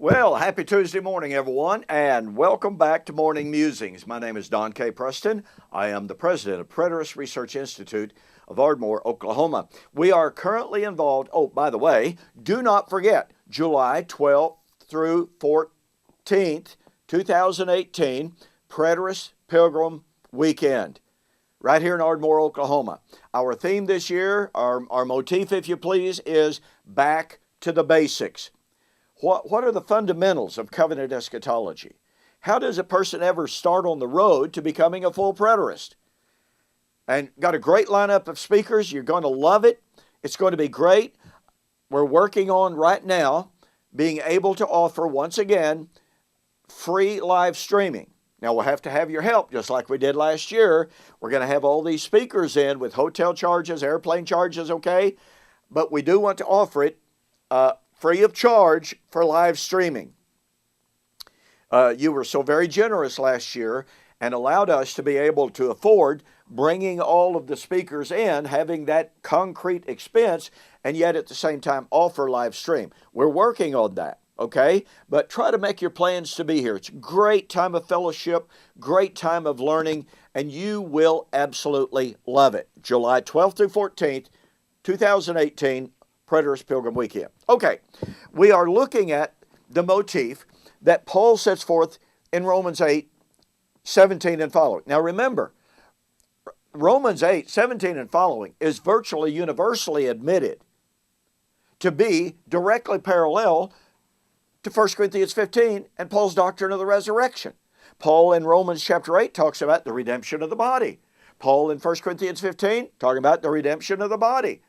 Well, happy Tuesday morning, everyone, and welcome back to Morning Musings. My name is Don K. Preston. I am the president of Preterist Research Institute of Ardmore, Oklahoma. We are currently involved, by the way, do not forget, July 12th through 14th, 2018, Preterist Pilgrim Weekend, right here in Ardmore, Oklahoma. Our theme this year, our motif, if you please, is Back to the Basics. What are the fundamentals of covenant eschatology? How does a person ever start on the road to becoming a full preterist? And got a great lineup of speakers. You're going to love it. It's going to be great. We're working on right now being able to offer, once again, free live streaming. Now, we'll have to have your help, just like we did last year. We're going to have all these speakers in with hotel charges, airplane charges, okay? But we do want to offer it free of charge for live streaming. You were so very generous last year and allowed us to be able to afford bringing all of the speakers in, having that concrete expense, and yet at the same time offer live stream. We're working on that, okay? But try to make your plans to be here. It's a great time of fellowship, great time of learning, and you will absolutely love it. July 12th through 14th, 2018, Preterist Pilgrim Weekend. Okay, we are looking at the motif that Paul sets forth in Romans 8:17 and following. Now remember, Romans 8:17 and following is virtually universally admitted to be directly parallel to 1 Corinthians 15 and Paul's doctrine of the resurrection. Paul in Romans chapter 8 talks about the redemption of the body. Paul in 1 Corinthians 15 talking about the redemption of the body.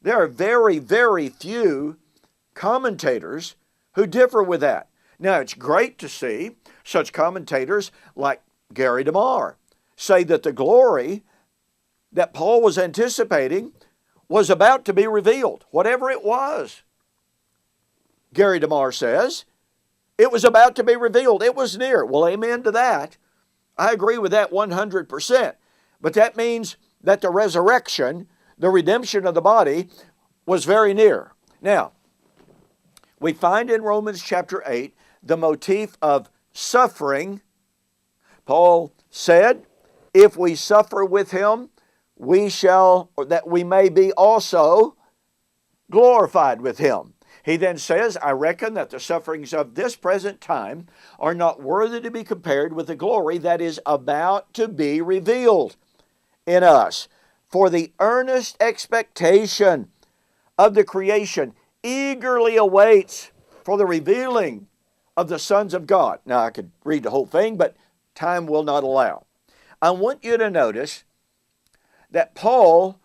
There are very, very few commentators who differ with that. Now, it's great to see such commentators like Gary DeMar say that the glory that Paul was anticipating was about to be revealed, whatever it was. Gary DeMar says it was about to be revealed. It was near. Well, amen to that. I agree with that 100%. But that means that the resurrection, the redemption of the body, was very near. Now, we find in Romans chapter 8 the motif of suffering. Paul said, if we suffer with him, we shall, or that we may be also glorified with him. He then says, I reckon that the sufferings of this present time are not worthy to be compared with the glory that is about to be revealed in us. For the earnest expectation of the creation eagerly awaits for the revealing of the sons of God. Now, I could read the whole thing, but time will not allow. I want you to notice that Paul,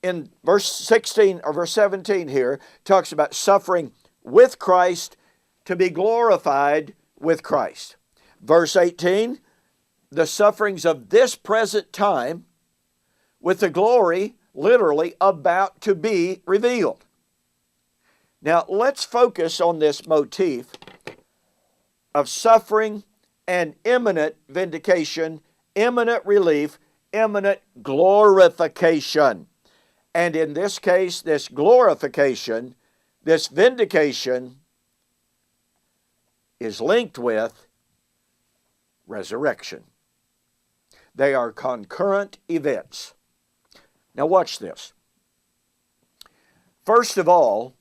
in verse 16 or verse 17 here, talks about suffering with Christ to be glorified with Christ. Verse 18, the sufferings of this present time with the glory literally about to be revealed. Now, let's focus on this motif of suffering and imminent vindication, imminent relief, imminent glorification. And in this case, this glorification, this vindication is linked with resurrection. They are concurrent events. Now watch this. First of all,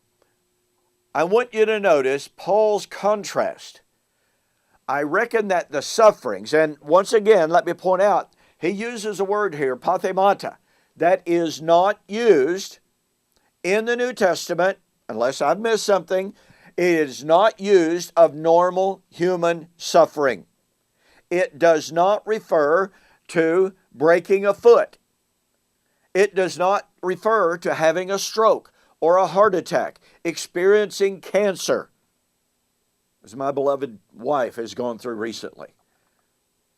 I want you to notice Paul's contrast. I reckon that the sufferings, and once again, let me point out, he uses a word here, pathemata, that is not used in the New Testament, unless I've missed something. It is not used of normal human suffering. It does not refer to breaking a foot. It does not refer to having a stroke or a heart attack, experiencing cancer, as my beloved wife has gone through recently.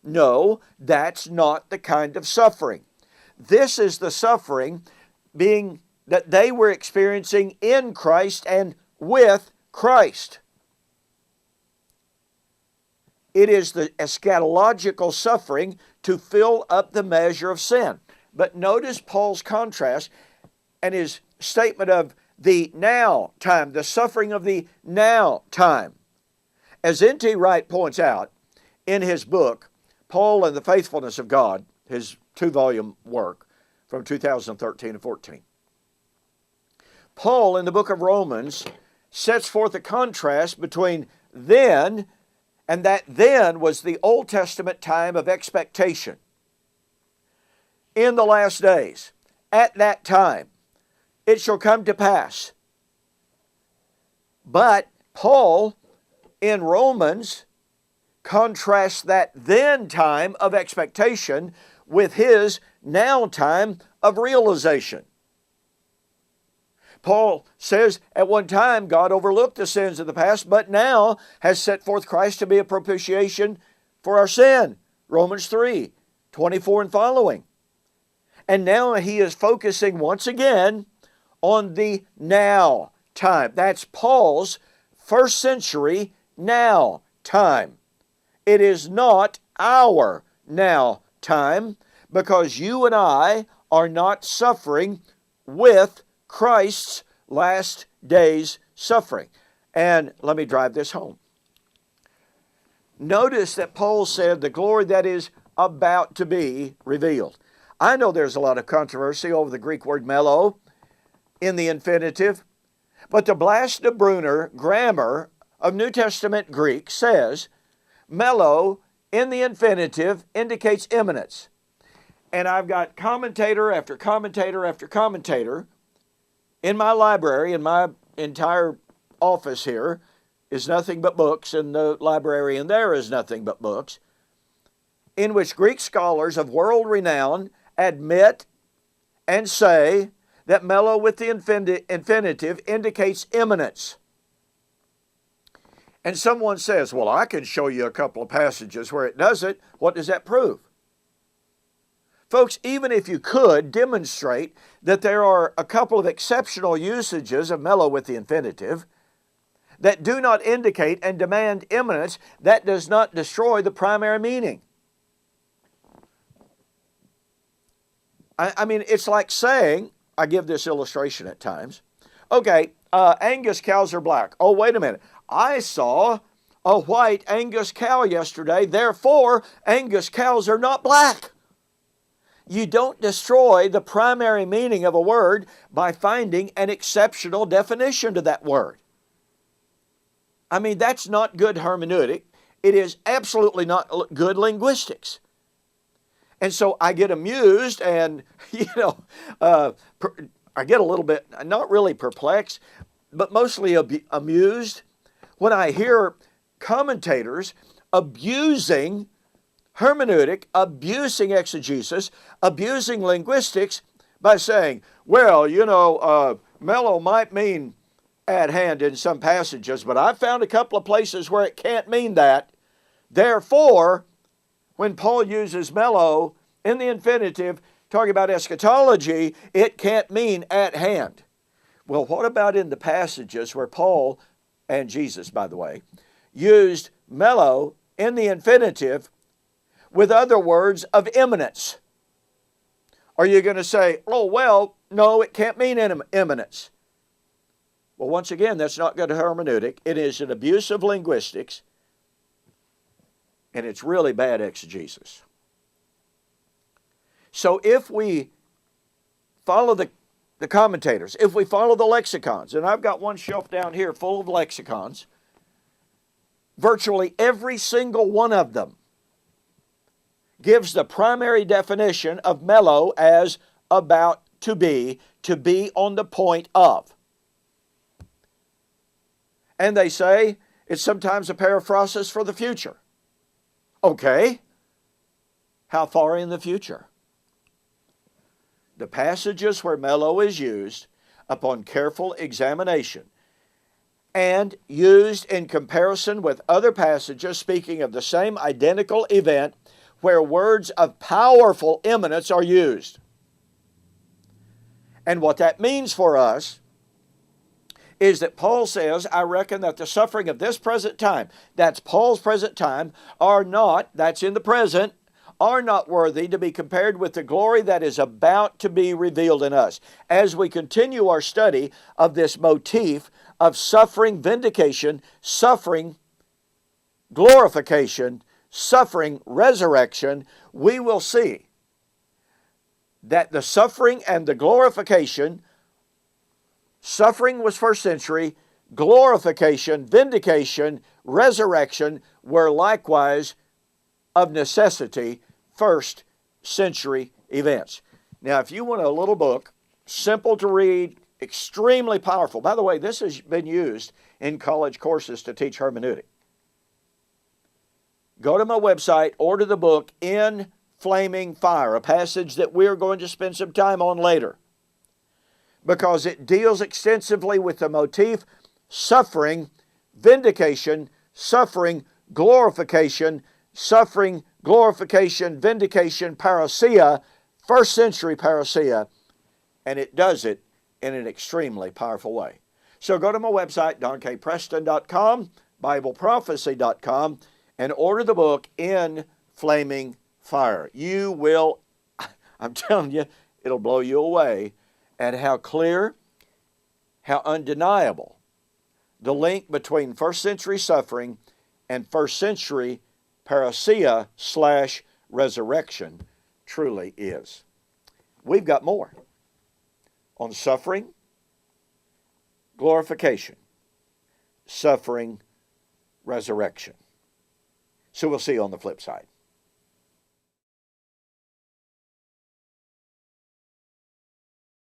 No, that's not the kind of suffering. This is the suffering being that they were experiencing in Christ and with Christ. It is the eschatological suffering to fill up the measure of sin. But notice Paul's contrast and his statement of the now time, the suffering of the now time. As N.T. Wright points out in his book, Paul and the Faithfulness of God, his 2-volume work from 2013 and 14, Paul in the book of Romans sets forth a contrast between then, and that then was the Old Testament time of expectation. In the last days, at that time, it shall come to pass. But Paul in Romans contrasts that then time of expectation with his now time of realization. Paul says at one time God overlooked the sins of the past, but now has set forth Christ to be a propitiation for our sin. Romans 3, 24 and following. And now he is focusing once again on the now time. That's Paul's first century now time. It is not our now time, because you and I are not suffering with Christ's last days suffering. And let me drive this home. Notice that Paul said the glory that is about to be revealed. I know there's a lot of controversy over the Greek word melo in the infinitive, but the Blas-de-Brunner grammar of New Testament Greek says melo in the infinitive indicates imminence. And I've got commentator after commentator after commentator in my library. In my entire office here is nothing but books, and the library in there is nothing but books, in which Greek scholars of world renown admit and say that melo with the infinitive indicates imminence. And someone says, well, I can show you a couple of passages where it doesn't. What does that prove? Folks, even if you could demonstrate that there are a couple of exceptional usages of melo with the infinitive that do not indicate and demand imminence, that does not destroy the primary meaning. I mean, it's like saying, I give this illustration at times, okay, Angus cows are black. Oh, wait a minute. I saw a white Angus cow yesterday, therefore Angus cows are not black. You don't destroy the primary meaning of a word by finding an exceptional definition to that word. I mean, that's not good hermeneutic. It is absolutely not good linguistics. And so I get amused and, I get a little bit, not really perplexed, but mostly amused when I hear commentators abusing hermeneutic, abusing exegesis, abusing linguistics by saying, well, melo might mean at hand in some passages, but I found a couple of places where it can't mean that. Therefore, when Paul uses melo in the infinitive, talking about eschatology, it can't mean at hand. Well, what about in the passages where Paul, and Jesus, by the way, used melo in the infinitive with other words of imminence? Are you going to say, oh, well, no, it can't mean imminence? Well, once again, that's not good hermeneutic. It is an abuse of linguistics, and it's really bad exegesis. So if we follow the commentators, if we follow the lexicons, and I've got one shelf down here full of lexicons, virtually every single one of them gives the primary definition of melo as about to be on the point of. And they say it's sometimes a periphrasis for the future. Okay, how far in the future? The passages where melo is used upon careful examination and used in comparison with other passages speaking of the same identical event where words of powerful imminence are used. And what that means for us is that Paul says, I reckon that the suffering of this present time, that's Paul's present time, are not, that's in the present, are not worthy to be compared with the glory that is about to be revealed in us. As we continue our study of this motif of suffering vindication, suffering glorification, suffering resurrection, we will see that the suffering and the glorification, suffering was first century, glorification, vindication, resurrection were likewise of necessity first century events. Now, if you want a little book, simple to read, extremely powerful. By the way, this has been used in college courses to teach hermeneutic. Go to my website, order the book In Flaming Fire, a passage that we're going to spend some time on later, because it deals extensively with the motif suffering, vindication, suffering, glorification, suffering, glorification, vindication, parousia, first century parousia, and it does it in an extremely powerful way. So go to my website, donkpreston.com, bibleprophecy.com, and order the book In Flaming Fire. You will, I'm telling you, it'll blow you away at how clear, how undeniable the link between first century suffering and first century parousia / resurrection truly is. We've got more on suffering, glorification, suffering, resurrection. So we'll see you on the flip side.